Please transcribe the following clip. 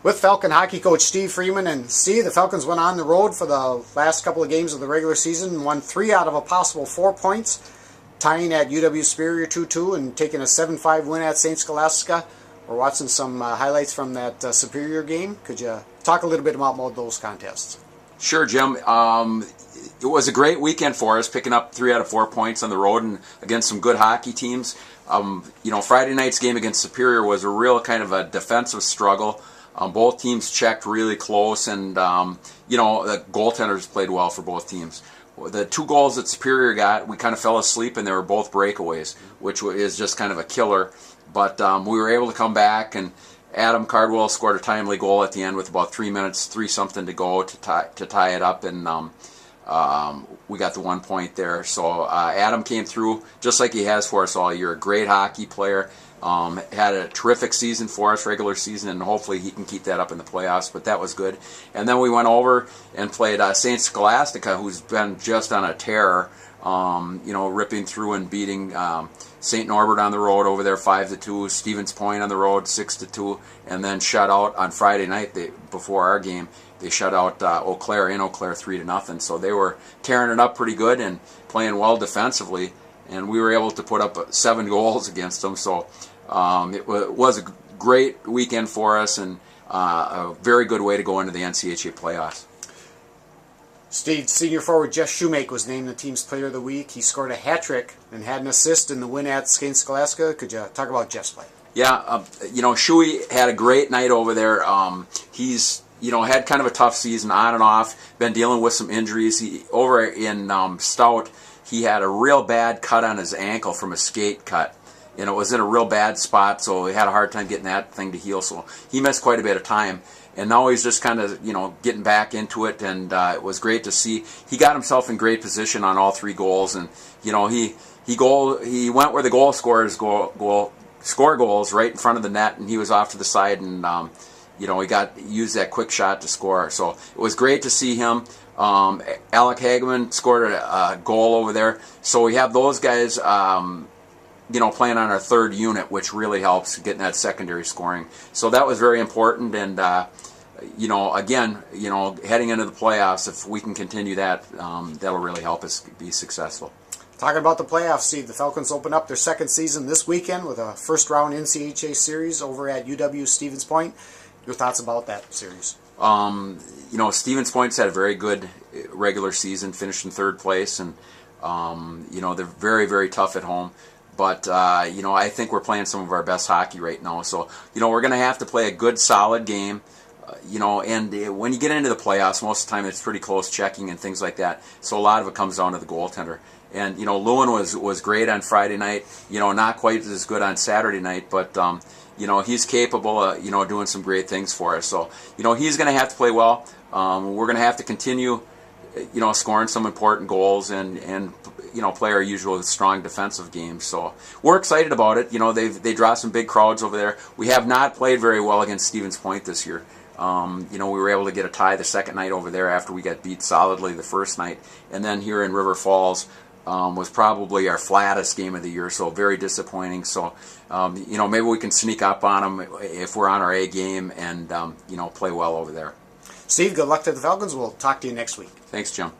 With Falcon hockey coach Steve Freeman. And Steve, the Falcons went on the road for the last couple of games of the regular season and won 3 out of a possible 4 points, tying at UW Superior 2-2 and taking a 7-5 win at St. Scholastica. We're watching some highlights from that Superior game. Could you talk a little bit about those contests? Sure, Jim. It was a great weekend for us, picking up 3 out of 4 points on the road and against some good hockey teams. Friday night's game against Superior was a real kind of a defensive struggle. Both teams checked really close, and the goaltenders played well for both teams. The 2 goals that Superior got, we kind of fell asleep, and they were both breakaways, which is just kind of a killer. But we were able to come back, and Adam Cardwell scored a timely goal at the end with about 3 minutes, 3-something to go to tie it up, and we got the 1 point there. So Adam came through just like he has for us all year. A great hockey player. Had a terrific season for us, regular season, and hopefully he can keep that up in the playoffs, but that was good. And then we went over and played St. Scholastica, who's been just on a tear, ripping through and beating St. Norbert on the road over there 5-2, Stevens Point on the road 6-2, and then shut out on Friday night before our game. They shut out Eau Claire 3-0, so they were tearing it up pretty good and playing well defensively, and we were able to put up 7 goals against them. So it was a great weekend for us, and a very good way to go into the NCHA playoffs. Steve, senior forward Geoff Shewmake was named the team's player of the week. He scored a hat trick and had an assist in the win at St. Scholastica. Could you talk about Geoff's play? Yeah, Shuey had a great night over there. He's had kind of a tough season on and off, been dealing with some injuries. Over in Stout, he had a real bad cut on his ankle from a skate cut. It was in a real bad spot, so he had a hard time getting that thing to heal. So he missed quite a bit of time. And now he's just kind of, getting back into it, and it was great to see. He got himself in great position on all 3 goals, and he went where the goal scorers score goals, right in front of the net, and he was off to the side, and he used that quick shot to score. So it was great to see him. Alec Hageman scored a goal over there. So we have those guys playing on our 3rd unit, which really helps getting that secondary scoring. So that was very important, and heading into the playoffs, if we can continue that, that'll really help us be successful. Talking about the playoffs, Steve, the Falcons open up their 2nd season this weekend with a first-round NCHA series over at UW Stevens Point. Your thoughts about that series? Stevens Point's had a very good regular season, finished in 3rd place, and they're very, very tough at home. But, I think we're playing some of our best hockey right now. So, we're going to have to play a good, solid game. And when you get into the playoffs, most of the time it's pretty close checking and things like that. So a lot of it comes down to the goaltender. And, Lewin was great on Friday night. Not quite as good on Saturday night, but, he's capable of, doing some great things for us. So, he's going to have to play well. We're going to have to continue, scoring some important goals and play our usual strong defensive game. So we're excited about it. They draw some big crowds over there. We have not played very well against Stevens Point this year. We were able to get a tie the 2nd night over there after we got beat solidly the 1st night. And then here in River Falls was probably our flattest game of the year, so very disappointing. So, maybe we can sneak up on them if we're on our A game and, play well over there. Steve, good luck to the Falcons. We'll talk to you next week. Thanks, Jim.